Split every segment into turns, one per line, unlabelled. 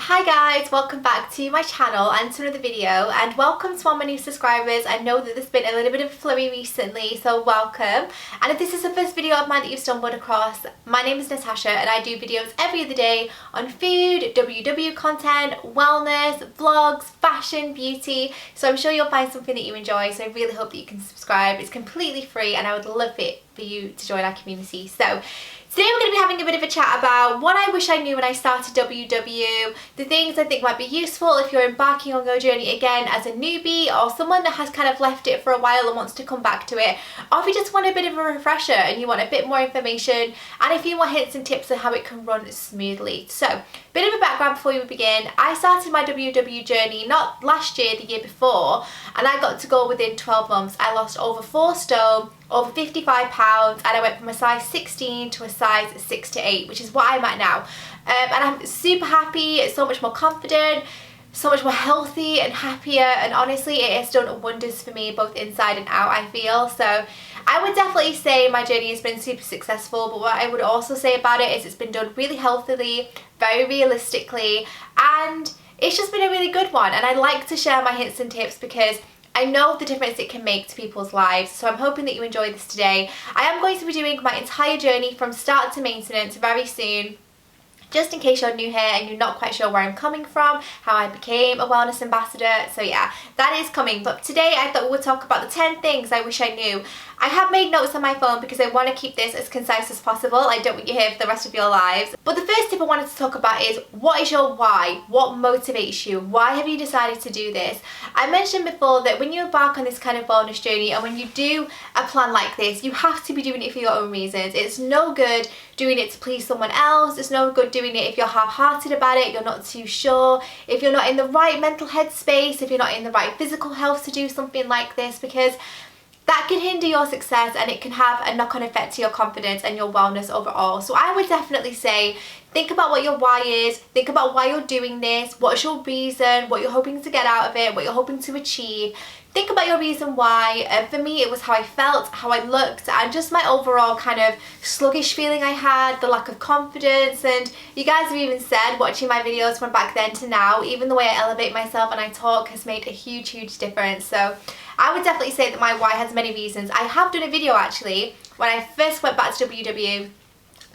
Hi guys, welcome back to my channel and to another video, and welcome to all my new subscribers. I know that there's been a little bit of a flurry recently, so welcome. And if this is the first video of mine that you've stumbled across, my name is Natasha and I do videos every other day on food, WW content, wellness, vlogs, fashion, beauty. So I'm sure you'll find something that you enjoy, so I really hope that you can subscribe. It's completely free and I would love it for you to join our community. So today we're going to be having a bit of a chat about what I wish I knew when I started WW, the things I think might be useful if you're embarking on your journey again as a newbie or someone that has kind of left it for a while and wants to come back to it, or if you just want a bit of a refresher and you want a bit more information and a few more hints and tips on how it can run smoothly. So, bit of a background before we begin. I started my WW journey not last year, the year before, and I got to go within 12 months. I lost over 4 stone, over 55 pounds, and I went from a size 16 to a size 6 to 8, which is what I'm at now. And I'm super happy, so much more confident, so much more healthy and happier, and honestly it has done wonders for me both inside and out, I feel. So I would definitely say my journey has been super successful, but what I would also say about it is it's been done really healthily, very realistically, and it's just been a really good one. And I like to share my hints and tips because I know the difference it can make to people's lives, so I'm hoping that you enjoy this today. I am going to be doing my entire journey from start to maintenance very soon, just in case you're new here and you're not quite sure where I'm coming from, how I became a wellness ambassador. So yeah, that is coming. But today I thought we would talk about the 10 things I wish I knew. I have made notes on my phone because I want to keep this as concise as possible. I don't want you here for the rest of your lives. But the first tip I wanted to talk about is, what is your why? What motivates you? Why have you decided to do this? I mentioned before that when you embark on this kind of wellness journey and when you do a plan like this, you have to be doing it for your own reasons. It's no good doing it to please someone else. It's no good doing it if you're half-hearted about it, you're not too sure, if you're not in the right mental headspace, if you're not in the right physical health to do something like this, because that can hinder your success and it can have a knock-on effect to your confidence and your wellness overall. So I would definitely say, think about what your why is, think about why you're doing this, what's your reason, what you're hoping to get out of it, what you're hoping to achieve. Think about your reason why. For me, it was how I felt, how I looked, and just my overall kind of sluggish feeling I had, the lack of confidence. And you guys have even said, watching my videos from back then to now, even the way I elevate myself and I talk has made a huge difference. So I would definitely say that my why has many reasons. I have done a video actually when I first went back to WW,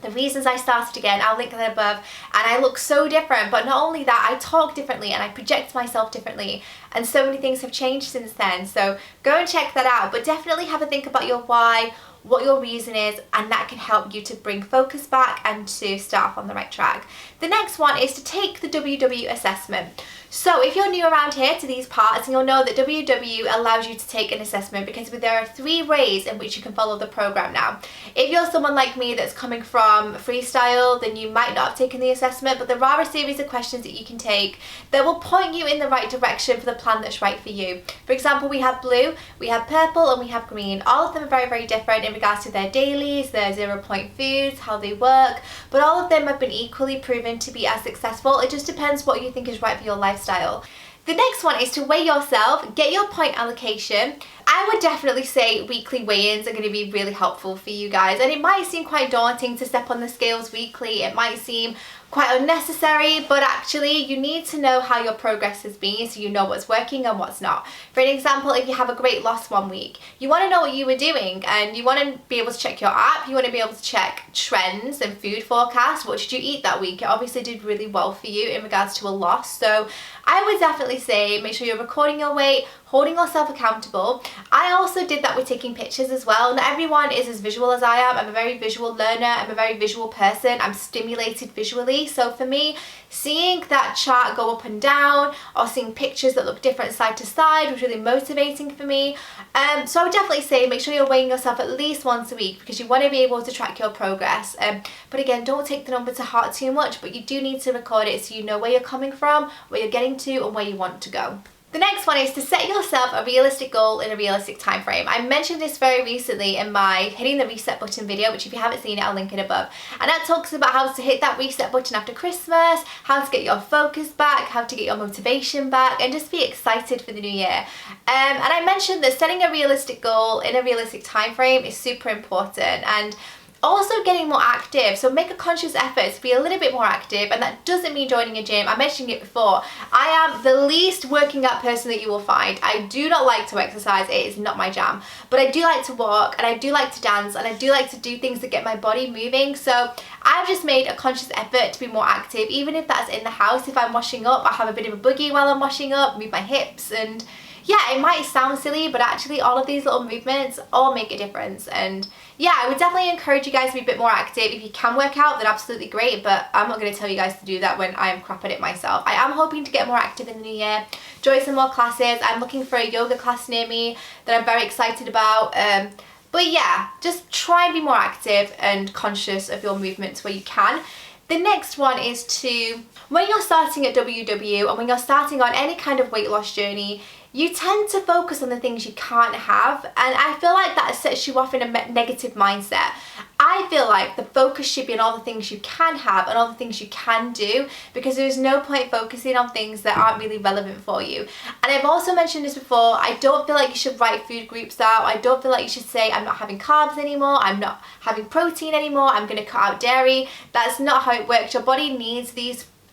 the reasons I started again. I'll link that above, and I look so different. But not only that, I talk differently and I project myself differently, and so many things have changed since then. So go and check that out, but definitely have a think about your why, what your reason is, and that can help you to bring focus back and to start off on the right track. The next one is to take the WW assessment. So if you're new around here to these parts, you'll know that WW allows you to take an assessment because there are 3 ways in which you can follow the program now. If you're someone like me that's coming from freestyle, then you might not have taken the assessment, but there are a series of questions that you can take that will point you in the right direction for the plan that's right for you. For example, we have blue, we have purple, and we have green. All of them are very different in regards to their dailies, their 0-point foods, how they work, but all of them have been equally proven to be as successful. It just depends what you think is right for your lifestyle. The next one is to weigh yourself, get your point allocation. I would definitely say weekly weigh-ins are going to be really helpful for you guys, and it might seem quite daunting to step on the scales weekly. It might seem quite unnecessary, but actually you need to know how your progress has been so you know what's working and what's not. For an example, if you have a great loss one week, you want to know what you were doing, and you want to be able to check your app, you want to be able to check trends and food forecasts. What did you eat that week? It obviously did really well for you in regards to a loss. So I would definitely say make sure you're recording your weight, holding yourself accountable. I also did that with taking pictures as well. Not everyone is as visual as I am. I'm a very visual learner. I'm a very visual person. I'm stimulated visually. So for me, seeing that chart go up and down or seeing pictures that look different side to side was really motivating for me. So I would definitely say make sure you're weighing yourself at least once a week because you want to be able to track your progress. But again, don't take the number to heart too much, but you do need to record it so you know where you're coming from, where you're getting to, and where you want to go. The next one is to set yourself a realistic goal in a realistic time frame. I mentioned this very recently in my hitting the reset button video, which if you haven't seen it, I'll link it above. And that talks about how to hit that reset button after Christmas, how to get your focus back, how to get your motivation back, and just be excited for the new year. And I mentioned that setting a realistic goal in a realistic time frame is super important. And Also getting more active, so make a conscious effort to be a little bit more active, and that doesn't mean joining a gym. I mentioned it before, I am the least working out person that you will find. I do not like to exercise, it is not my jam, but I do like to walk, and I do like to dance, and I do like to do things that get my body moving. So I've just made a conscious effort to be more active, even if that's in the house. If I'm washing up, I have a bit of a boogie while I'm washing up, move my hips, and yeah, it might sound silly, but actually all of these little movements all make a difference. And yeah, I would definitely encourage you guys to be a bit more active. If you can work out, then absolutely great, but I'm not going to tell you guys to do that when I am crap at it myself. I am hoping to get more active in the new year, join some more classes. I'm looking for a yoga class near me that I'm very excited about. But yeah, just try and be more active and conscious of your movements where you can. The next one is to, when you're starting at WW and when you're starting on any kind of weight loss journey, you tend to focus on the things you can't have, and I feel like that sets you off in a negative mindset. I feel like the focus should be on all the things you can have and all the things you can do, because there's no point focusing on things that aren't really relevant for you. And I've also mentioned this before, I don't feel like you should write food groups out. I don't feel like you should say, I'm not having carbs anymore, I'm not having protein anymore, I'm going to cut out dairy. That's not how it works. Your body needs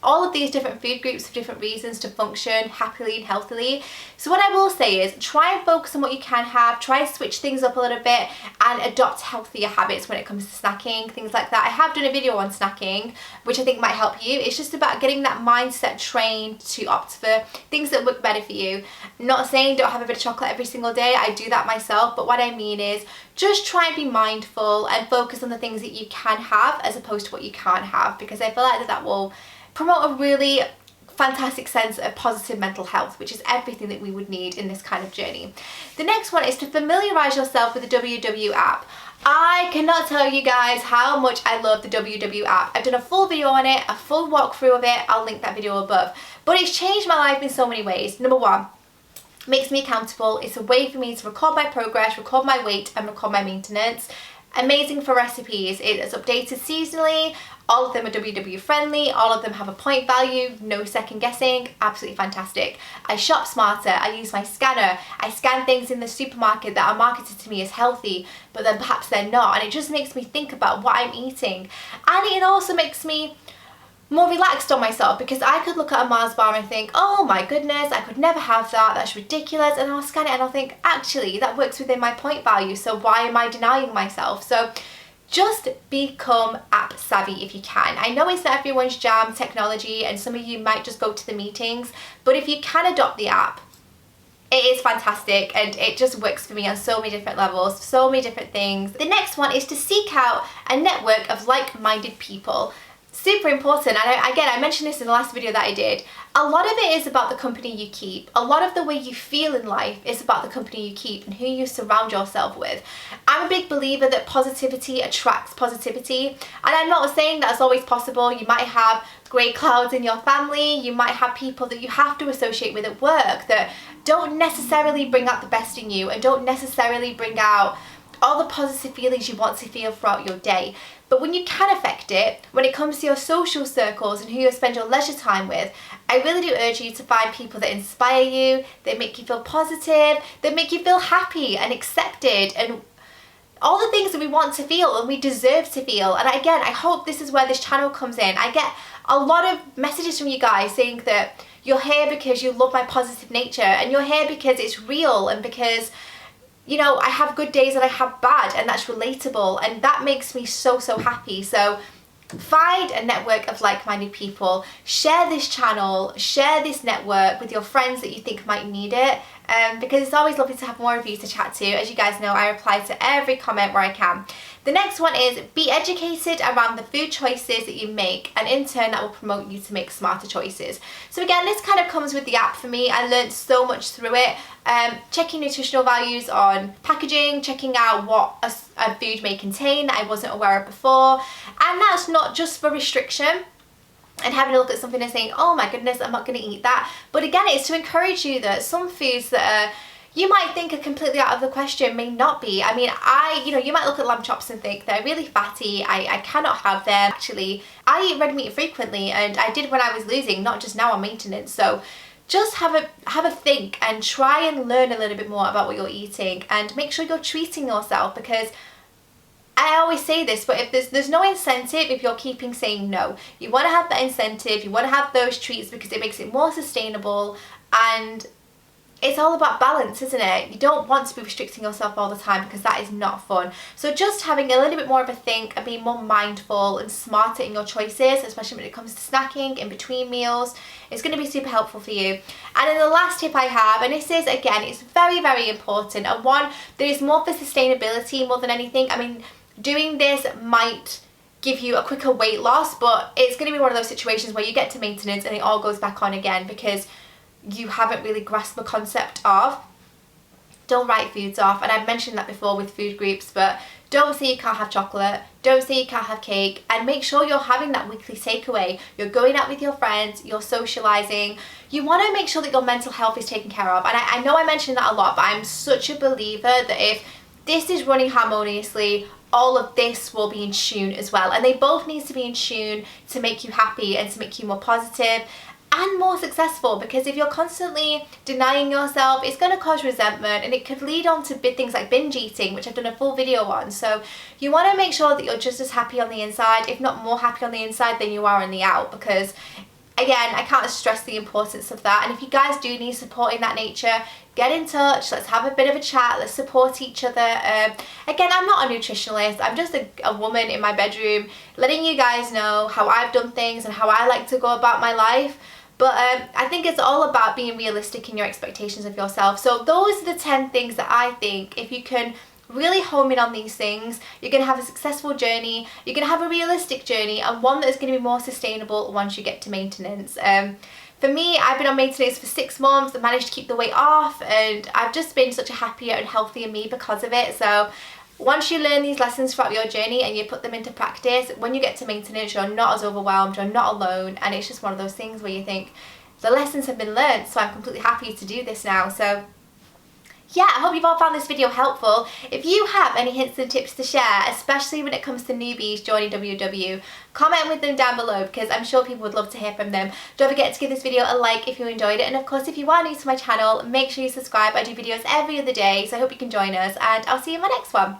all of these different food groups for different reasons to function happily and healthily. So what I will say is try and focus on what you can have, try and switch things up a little bit and adopt healthier habits when it comes to snacking, things like that. I have done a video on snacking, which I think might help you. It's just about getting that mindset trained to opt for things that work better for you. I'm not saying don't have a bit of chocolate every single day, I do that myself, but what I mean is just try and be mindful and focus on the things that you can have as opposed to what you can't have, because I feel like that will promote a really fantastic sense of positive mental health, which is everything that we would need in this kind of journey. The next one is to familiarise yourself with the WW app. I cannot tell you guys how much I love the WW app. I've done a full video on it, a full walkthrough of it. I'll link that video above. But it's changed my life in so many ways. Number one, makes me accountable. It's a way for me to record my progress, record my weight, and record my maintenance. Amazing for recipes. It is updated seasonally. All of them are WW friendly, all of them have a point value, no second guessing, absolutely fantastic. I shop smarter, I use my scanner, I scan things in the supermarket that are marketed to me as healthy, but then perhaps they're not, and it just makes me think about what I'm eating. And it also makes me more relaxed on myself, because I could look at a Mars bar and think, oh my goodness, I could never have that, that's ridiculous, and I'll scan it and I'll think, actually that works within my point value, so why am I denying myself? So just become app savvy if you can. I know it's not everyone's jam, technology, and some of you might just go to the meetings, but if you can adopt the app, it is fantastic and it just works for me on so many different levels, so many different things. The next one is to seek out a network of like-minded people. Super important, and again, I mentioned this in the last video that I did. A lot of it is about the company you keep. A lot of the way you feel in life is about the company you keep and who you surround yourself with. I'm a big believer that positivity attracts positivity, and I'm not saying that's always possible. You might have grey clouds in your family, you might have people that you have to associate with at work that don't necessarily bring out the best in you and don't necessarily bring out all the positive feelings you want to feel throughout your day. But when you can affect it, when it comes to your social circles and who you spend your leisure time with, I really do urge you to find people that inspire you, that make you feel positive, that make you feel happy and accepted, and all the things that we want to feel and we deserve to feel. And again, I hope this is where this channel comes in. I get a lot of messages from you guys saying that you're here because you love my positive nature, and you're here because it's real and because, you know, I have good days and I have bad, and that's relatable, and that makes me so happy. So find a network of like-minded people, share this channel, share this network with your friends that you think might need it, because it's always lovely to have more of you to chat to. As you guys know, I reply to every comment where I can. The next one is be educated around the food choices that you make, and in turn that will promote you to make smarter choices. So again, this kind of comes with the app for me. I learned so much through it. Checking nutritional values on packaging, checking out what a food may contain that I wasn't aware of before, and that's not just for restriction and having a look at something and saying, oh my goodness, I'm not going to eat that, but again, it's to encourage you that some foods that you might think are completely out of the question may not be. I mean, you might look at lamb chops and think they're really fatty, I cannot have them. Actually, I eat red meat frequently, and I did when I was losing, not just now on maintenance. So just have a think and try and learn a little bit more about what you're eating, and make sure you're treating yourself, because I always say this, but if there's no incentive if you're keeping saying no. You want to have that incentive, you want to have those treats because it makes it more sustainable, and it's all about balance, isn't it? You don't want to be restricting yourself all the time because that is not fun. So just having a little bit more of a think and being more mindful and smarter in your choices, especially when it comes to snacking in between meals, is going to be super helpful for you. And then the last tip I have, and this is, again, it's very, very important, and one that is more for sustainability more than anything. I mean, doing this might give you a quicker weight loss, but it's going to be one of those situations where you get to maintenance and it all goes back on again because you haven't really grasped the concept of don't write foods off. And I've mentioned that before with food groups, but don't say you can't have chocolate, don't say you can't have cake, and make sure you're having that weekly takeaway. You're going out with your friends, you're socializing. You want to make sure that your mental health is taken care of. And I know I mentioned that a lot, but I'm such a believer that if this is running harmoniously, all of this will be in tune as well. And they both need to be in tune to make you happy and to make you more positive and more successful, because if you're constantly denying yourself, it's going to cause resentment and it could lead on to things like binge eating, which I've done a full video on. So you want to make sure that you're just as happy on the inside, if not more happy on the inside than you are on the out, because again, I can't stress the importance of that. And if you guys do need support in that nature, get in touch, let's have a bit of a chat, let's support each other. Again, I'm not a nutritionalist, I'm just a woman in my bedroom letting you guys know how I've done things and how I like to go about my life. But I think it's all about being realistic in your expectations of yourself. So those are the 10 things that I think if you can really home in on these things, you're going to have a successful journey, you're going to have a realistic journey, and one that is going to be more sustainable once you get to maintenance. For me, I've been on maintenance for 6 months, I managed to keep the weight off, and I've just been such a happier and healthier me because of it. So once you learn these lessons throughout your journey and you put them into practice, when you get to maintenance, you're not as overwhelmed, you're not alone, and it's just one of those things where you think, the lessons have been learned, so I'm completely happy to do this now. So yeah, I hope you've all found this video helpful. If you have any hints and tips to share, especially when it comes to newbies joining WW, comment with them down below because I'm sure people would love to hear from them. Don't forget to give this video a like if you enjoyed it, and of course if you are new to my channel, make sure you subscribe. I do videos every other day, so I hope you can join us, and I'll see you in my next one.